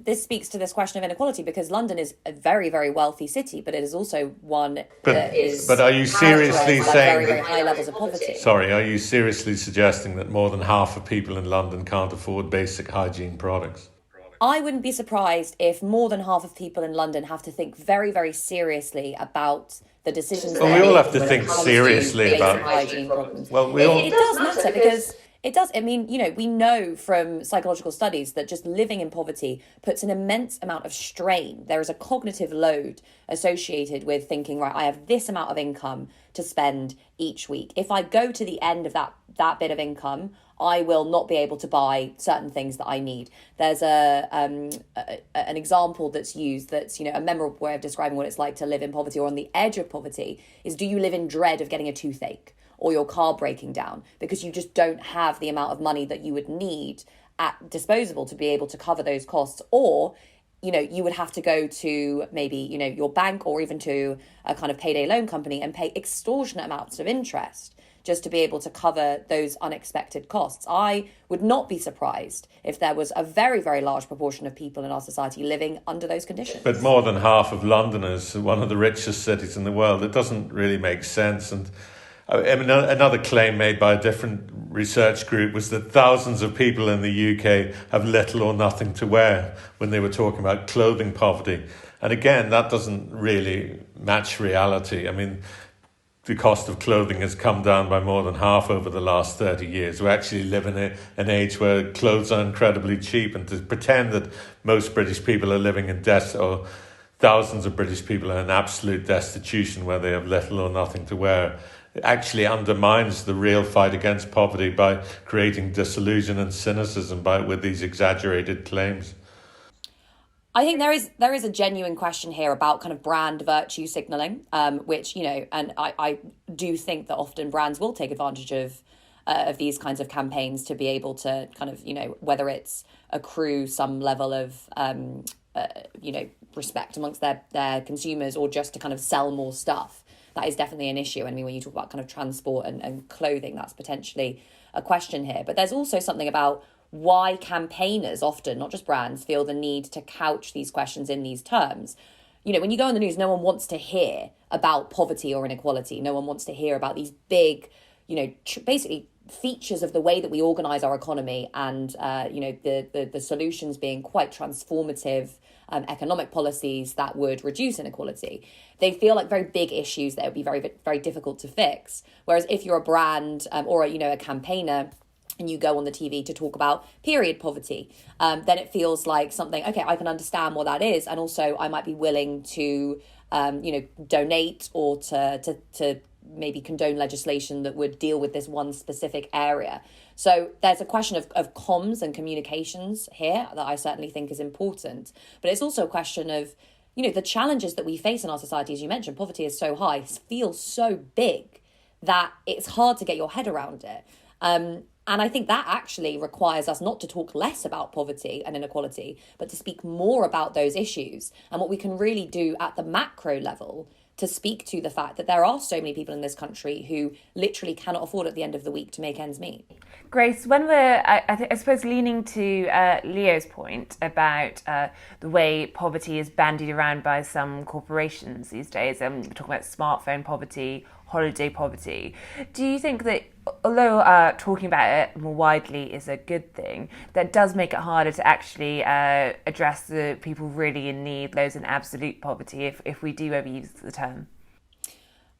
this speaks to this question of inequality, because London is a very, very wealthy city, but it is also one that is... But are you seriously saying... very, very high levels of poverty. Sorry, are you seriously suggesting that more than half of people in London can't afford basic hygiene products? I wouldn't be surprised if more than half of people in London have to think very, very seriously about the decisions. Well, we all have to think seriously about hygiene problems. Well, it does matter, because it does. We know from psychological studies that just living in poverty puts an immense amount of strain. There is a cognitive load associated with thinking, right, I have this amount of income to spend each week. If I go to the end of that bit of income, I will not be able to buy certain things that I need. There's an example that's used that's, a memorable way of describing what it's like to live in poverty or on the edge of poverty is, do you live in dread of getting a toothache or your car breaking down because you just don't have the amount of money that you would need at disposable to be able to cover those costs? Or, you would have to go to maybe, your bank or even to a kind of payday loan company and pay extortionate amounts of interest just to be able to cover those unexpected costs. I would not be surprised if there was a very, very large proportion of people in our society living under those conditions. But more than half of Londoners, one of the richest cities in the world, it doesn't really make sense. And another claim made by a different research group was that thousands of people in the UK have little or nothing to wear, when they were talking about clothing poverty. And again, that doesn't really match reality. The cost of clothing has come down by more than half over the last 30 years. We actually live in an age where clothes are incredibly cheap, and to pretend that most British people are living in debt, or thousands of British people are in absolute destitution where they have little or nothing to wear, it actually undermines the real fight against poverty by creating disillusion and cynicism with these exaggerated claims. I think there is a genuine question here about kind of brand virtue signalling, which, and I do think that often brands will take advantage of of these kinds of campaigns to be able to kind of, whether it's accrue some level of, respect amongst their consumers or just to kind of sell more stuff. That is definitely an issue. I mean, when you talk about kind of transport and clothing, that's potentially a question here. But there's also something about why campaigners often, not just brands, feel the need to couch these questions in these terms. When you go on the news, no one wants to hear about poverty or inequality. No one wants to hear about these big, basically features of the way that we organise our economy and, the solutions being quite transformative economic policies that would reduce inequality. They feel like very big issues that would be very, very difficult to fix. Whereas if you're a brand or, a campaigner, and you go on the TV to talk about period poverty, then it feels like something, okay, I can understand what that is. And also I might be willing to, donate or to maybe condone legislation that would deal with this one specific area. So there's a question of comms and communications here that I certainly think is important. But it's also a question of, the challenges that we face in our society. As you mentioned, poverty is so high, feels so big that it's hard to get your head around it. And I think that actually requires us not to talk less about poverty and inequality, but to speak more about those issues and what we can really do at the macro level to speak to the fact that there are so many people in this country who literally cannot afford at the end of the week to make ends meet. Grace, when we're, I suppose, leaning to Leo's point about the way poverty is bandied around by some corporations these days, we're talking about smartphone poverty, holiday poverty. Do you think that, although talking about it more widely is a good thing, that does make it harder to actually address the people really in need, those in absolute poverty, if we do overuse the term?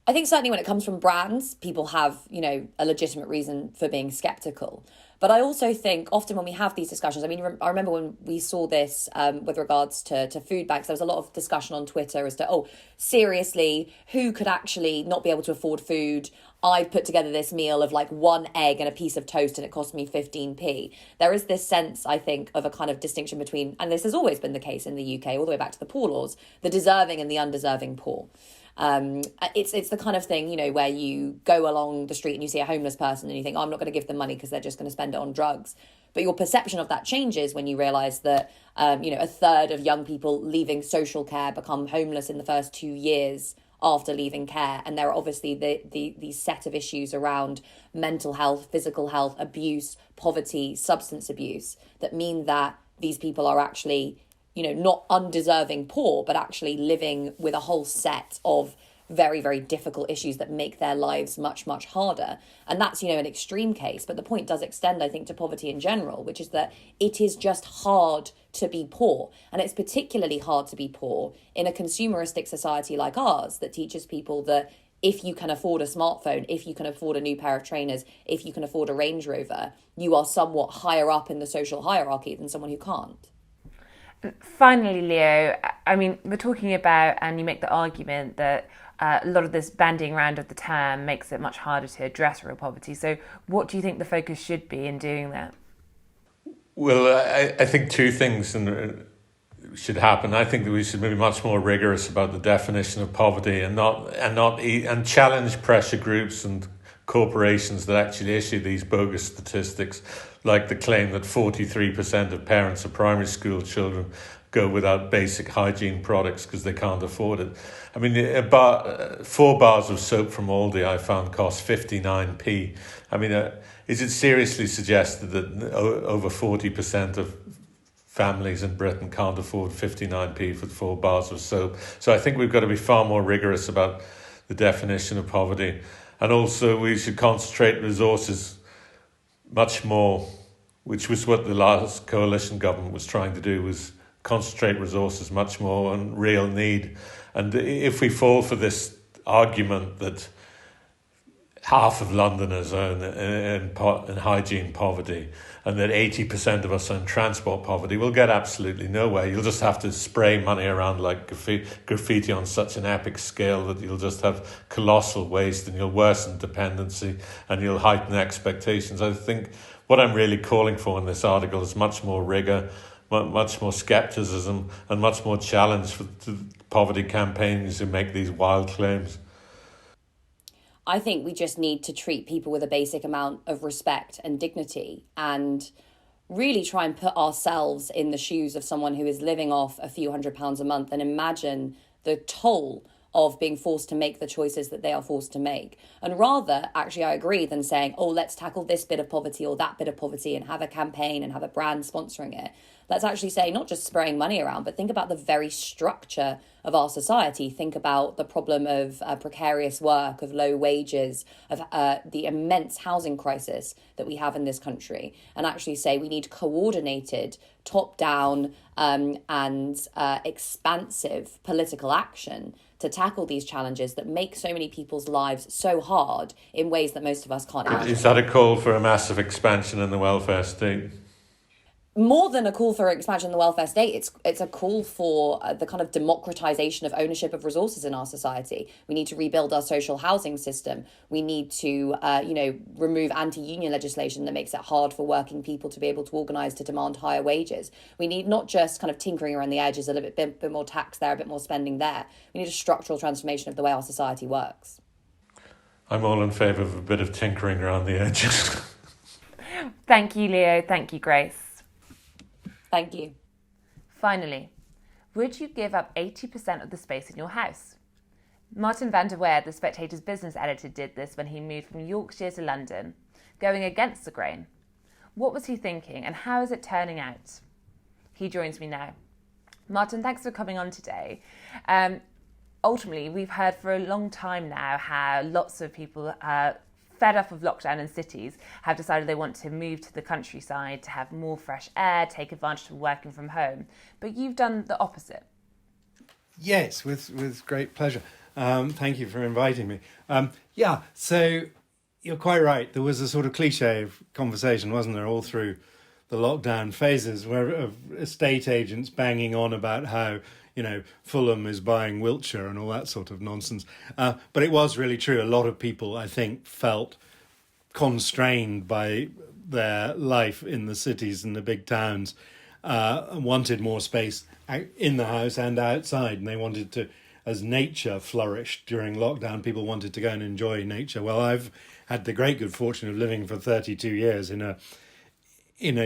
I think certainly when it comes from brands, people have, a legitimate reason for being sceptical. But I also think often when we have these discussions, I mean, I remember when we saw this with regards to food banks, there was a lot of discussion on Twitter as to, seriously, who could actually not be able to afford food? I've put together this meal of like one egg and a piece of toast and it cost me 15p. There is this sense, I think, of a kind of distinction between, and this has always been the case in the UK, all the way back to the poor laws, the deserving and the undeserving poor. It's the kind of thing, where you go along the street and you see a homeless person and you think, I'm not going to give them money because they're just going to spend it on drugs. But your perception of that changes when you realise that, a third of young people leaving social care become homeless in the first 2 years after leaving care. And there are obviously these set of issues around mental health, physical health, abuse, poverty, substance abuse that mean that these people are actually not undeserving poor, but actually living with a whole set of very, very difficult issues that make their lives much, much harder. And that's, an extreme case. But the point does extend, I think, to poverty in general, which is that it is just hard to be poor. And it's particularly hard to be poor in a consumeristic society like ours that teaches people that if you can afford a smartphone, if you can afford a new pair of trainers, if you can afford a Range Rover, you are somewhat higher up in the social hierarchy than someone who can't. Finally, Leo, I mean, we're talking about, and you make the argument that a lot of this bandying around of the term makes it much harder to address real poverty. So what do you think the focus should be in doing that? Well, I think two things should happen. I think that we should be much more rigorous about the definition of poverty and challenge pressure groups and corporations that actually issue these bogus statistics, like the claim that 43% of parents of primary school children go without basic hygiene products because they can't afford it. I mean, 4 bars of soap from Aldi I found cost 59p. I mean, is it seriously suggested that over 40% of families in Britain can't afford 59p for 4 bars of soap? So I think we've got to be far more rigorous about the definition of poverty. And also we should concentrate resources much more, which was what the last coalition government was trying to do, was concentrate resources much more on real need. And if we fall for this argument that half of Londoners are in hygiene poverty and that 80% of us are in transport poverty, we'll get absolutely nowhere. You'll just have to spray money around like graffiti on such an epic scale that you'll just have colossal waste and you'll worsen dependency and you'll heighten expectations. I think what I'm really calling for in this article is much more rigour, much more scepticism and much more challenge for the poverty campaigns who make these wild claims. I think we just need to treat people with a basic amount of respect and dignity, and really try and put ourselves in the shoes of someone who is living off a few £100s a month, and imagine the toll of being forced to make the choices that they are forced to make. And rather, actually, I agree, than saying, oh, let's tackle this bit of poverty or that bit of poverty and have a campaign and have a brand sponsoring it. Let's actually say, not just spraying money around, but think about the very structure of our society. Think about the problem of precarious work, of low wages, of the immense housing crisis that we have in this country, and actually say we need coordinated, top-down and expansive political action to tackle these challenges that make so many people's lives so hard in ways that most of us can't imagine. Is that a call for a massive expansion in the welfare state? More than a call for expansion in the welfare state, it's a call for the kind of democratization of ownership of resources in our society. We need to rebuild our social housing system. We need to, remove anti-union legislation that makes it hard for working people to be able to organise to demand higher wages. We need not just kind of tinkering around the edges, a little bit more tax there, a bit more spending there. We need a structural transformation of the way our society works. I'm all in favour of a bit of tinkering around the edges. Thank you, Leo. Thank you, Grace. Thank you. Finally, would you give up 80% of the space in your house? Martin van der Weyer, the Spectator's business editor, did this when he moved from Yorkshire to London, going against the grain. What was he thinking, and how is it turning out? He joins me now. Martin, thanks for coming on today. Ultimately, we've heard for a long time now how lots of people fed up of lockdown in cities have decided they want to move to the countryside to have more fresh air, take advantage of working from home. But you've done the opposite. Yes, with great pleasure. Thank you for inviting me. So you're quite right. There was a sort of cliche conversation, wasn't there, all through the lockdown phases, where estate agents banging on about how, Fulham is buying Wiltshire and all that sort of nonsense. But it was really true. A lot of people, I think, felt constrained by their life in the cities and the big towns, and wanted more space in the house and outside. And they wanted to, as nature flourished during lockdown, people wanted to go and enjoy nature. Well, I've had the great good fortune of living for 32 years in a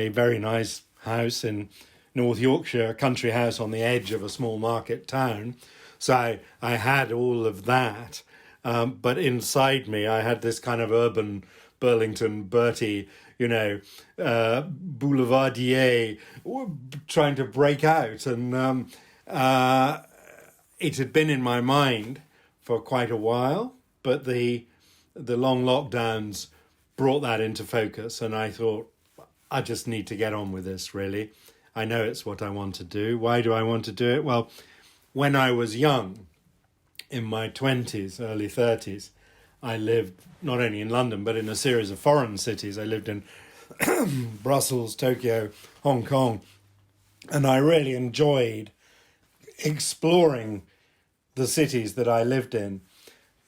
very nice house in North Yorkshire, a country house on the edge of a small market town. So I had all of that. But inside me, I had this kind of urban Burlington Bertie, boulevardier, trying to break out. And it had been in my mind for quite a while, but the long lockdowns brought that into focus. And I thought, I just need to get on with this, really. I know it's what I want to do. Why do I want to do it? Well, when I was young, in my 20s, early 30s, I lived not only in London, but in a series of foreign cities. I lived in Brussels, Tokyo, Hong Kong, and I really enjoyed exploring the cities that I lived in,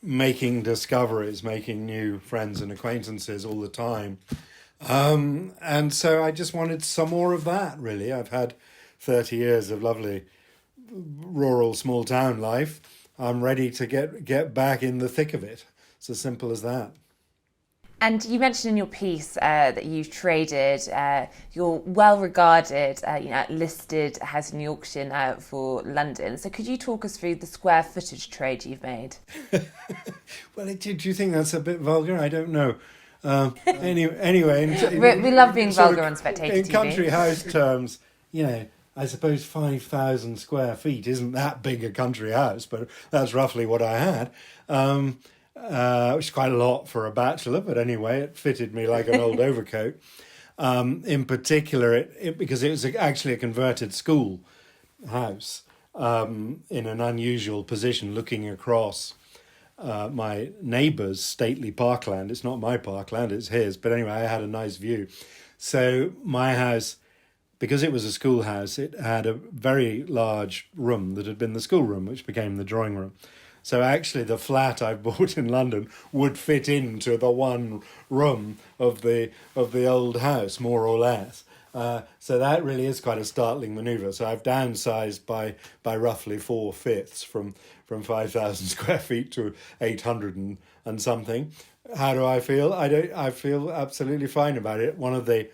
making discoveries, making new friends and acquaintances all the time. And so I just wanted some more of that, really. I've had 30 years of lovely rural small town life. I'm ready to get back in the thick of it. It's as simple as that. And you mentioned in your piece that you've traded your well-regarded, listed house in Yorkshire now for London. So could you talk us through the square footage trade you've made? Well, do you think that's a bit vulgar? I don't know. Anyway, we love being vulgar on Spectator in TV. country house terms, I suppose 5,000 square feet isn't that big a country house, but that's roughly what I had, which is quite a lot for a bachelor. But anyway, it fitted me like an old overcoat. In particular, because it was actually a converted school house in an unusual position, looking across my neighbour's stately parkland. It's not my parkland, it's his. But anyway, I had a nice view. So my house, because it was a schoolhouse, it had a very large room that had been the schoolroom, which became the drawing room. So actually the flat I bought in London would fit into the one room of the old house, more or less. So that really is quite a startling manoeuvre. So I've downsized by roughly 4/5 from 5,000 square feet to 800 and and something. How do I feel? I feel absolutely fine about it. One of the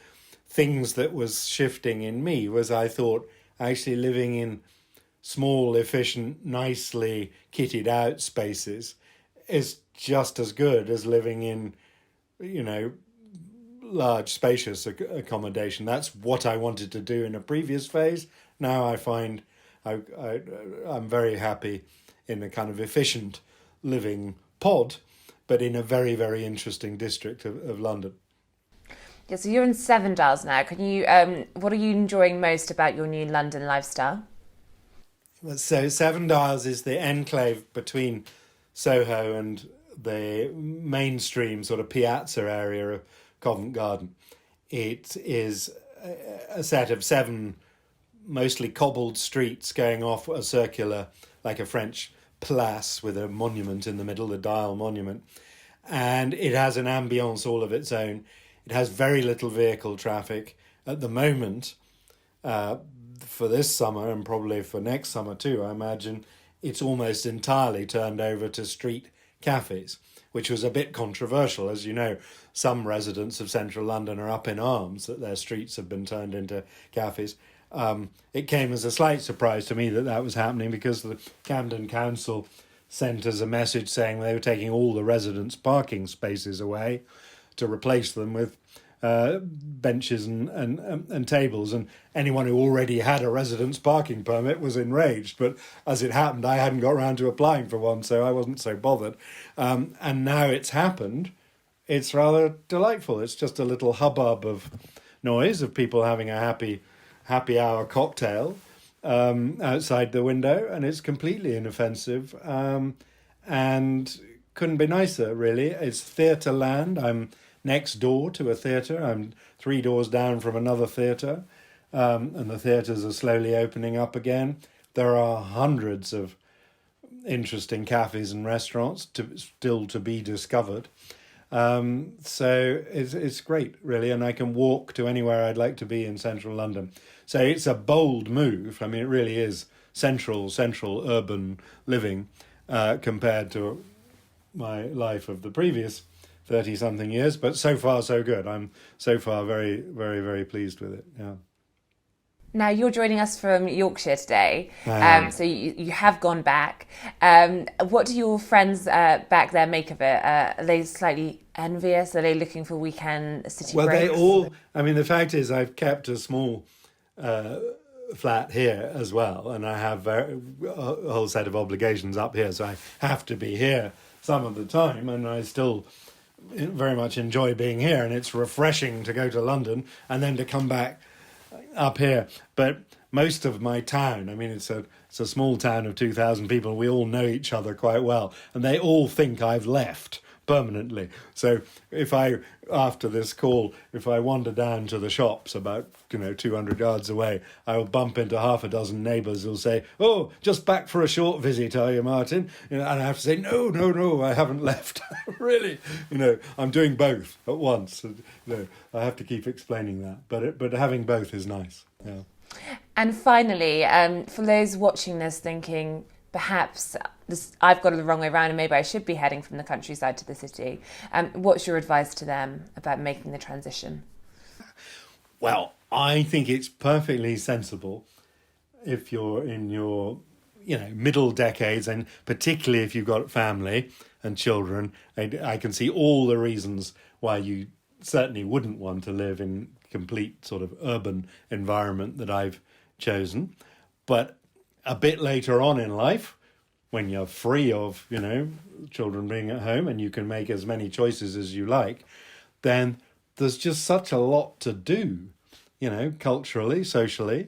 things that was shifting in me was I thought actually living in small, efficient, nicely kitted out spaces is just as good as living in, large, spacious accommodation. That's what I wanted to do in a previous phase. Now I find I'm very happy in a kind of efficient living pod, but in a very, very interesting district of London. Yeah, so you're in Seven Dials now. Can you? What are you enjoying most about your new London lifestyle? So Seven Dials is the enclave between Soho and the mainstream sort of piazza area of Covent Garden. It is a set of 7 mostly cobbled streets going off a circular, like a French place with a monument in the middle, the Dial Monument. And it has an ambience all of its own. It has very little vehicle traffic. At the moment, for this summer and probably for next summer too, I imagine, it's almost entirely turned over to street cafes, which was a bit controversial. As you know, some residents of central London are up in arms that their streets have been turned into cafes. It came as a slight surprise to me that that was happening, because the Camden Council sent us a message saying they were taking all the residents' parking spaces away to replace them with benches and tables, and anyone who already had a residence parking permit was enraged. But as it happened, I hadn't got around to applying for one, so I wasn't so bothered. And now it's happened, it's rather delightful. It's just a little hubbub of noise of people having a happy hour cocktail outside the window, and it's completely inoffensive and couldn't be nicer, really. It's theatre land. I'm next door to a theatre. I'm 3 doors down from another theatre, and the theatres are slowly opening up again. There are hundreds of interesting cafes and restaurants still to be discovered. So it's great, really, and I can walk to anywhere I'd like to be in central London. So it's a bold move. I mean, it really is central urban living compared to my life of the previous 30-something years, but so far so good. I'm so far very, very, very pleased with it. Yeah. Now, you're joining us from Yorkshire today, so you have gone back. What do your friends back there make of it? Are they slightly envious? Are they looking for weekend city breaks? Well, they all... I mean, the fact is I've kept a small flat here as well, and I have a whole set of obligations up here, so I have to be here some of the time, and I still very much enjoy being here, and it's refreshing to go to London and then to come back up here. But most of my town, I mean, it's a small town of 2,000 people. We all know each other quite well, and they all think I've left permanently. So if I, after this call, if I wander down to the shops about 200 yards away, I will bump into half a dozen neighbours who'll say, "Oh, just back for a short visit, are you, Martin?" And I have to say, no, I haven't left. Really, I'm doing both at once. I have to keep explaining that, but having both is nice. Yeah. And finally, for those watching this thinking, perhaps I've got it the wrong way around and maybe I should be heading from the countryside to the city, what's your advice to them about making the transition? Well, I think it's perfectly sensible if you're in your middle decades, and particularly if you've got family and children. I can see all the reasons why you certainly wouldn't want to live in complete sort of urban environment that I've chosen. But a bit later on in life, when you're free of, children being at home and you can make as many choices as you like, then there's just such a lot to do, culturally, socially,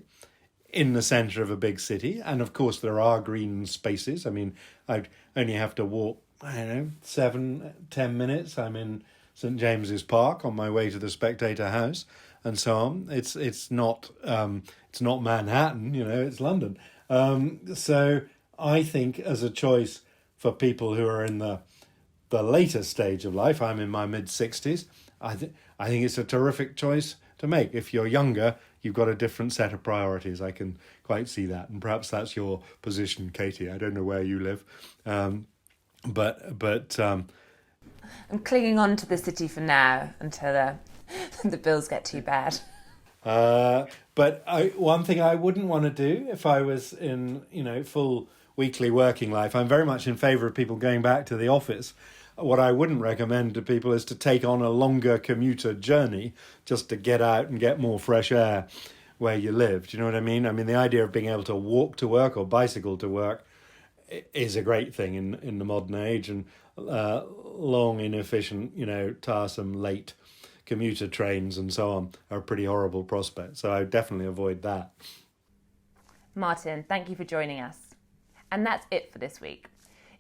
in the centre of a big city. And of course, there are green spaces. I mean, I only have to walk, 7-10 minutes. I'm in St James's Park on my way to the Spectator house and so on. It's not Manhattan, it's London. So I think as a choice for people who are in the later stage of life, I'm in my mid-60s, I think it's a terrific choice to make. If you're younger, you've got a different set of priorities. I can quite see that. And perhaps that's your position, Katy. I don't know where you live. But I'm clinging on to the city for now until the bills get too bad. But one thing I wouldn't want to do if I was in, full weekly working life, I'm very much in favour of people going back to the office. What I wouldn't recommend to people is to take on a longer commuter journey just to get out and get more fresh air where you live. Do you know what I mean? I mean, the idea of being able to walk to work or bicycle to work is a great thing in the modern age, and long, inefficient, tiresome, late commuter trains and so on are a pretty horrible prospect. So I would definitely avoid that. Martin, thank you for joining us. And that's it for this week.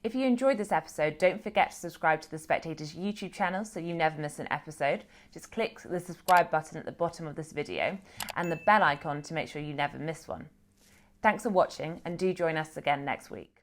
If you enjoyed this episode, don't forget to subscribe to the Spectator's YouTube channel so you never miss an episode. Just click the subscribe button at the bottom of this video and the bell icon to make sure you never miss one. Thanks for watching, and do join us again next week.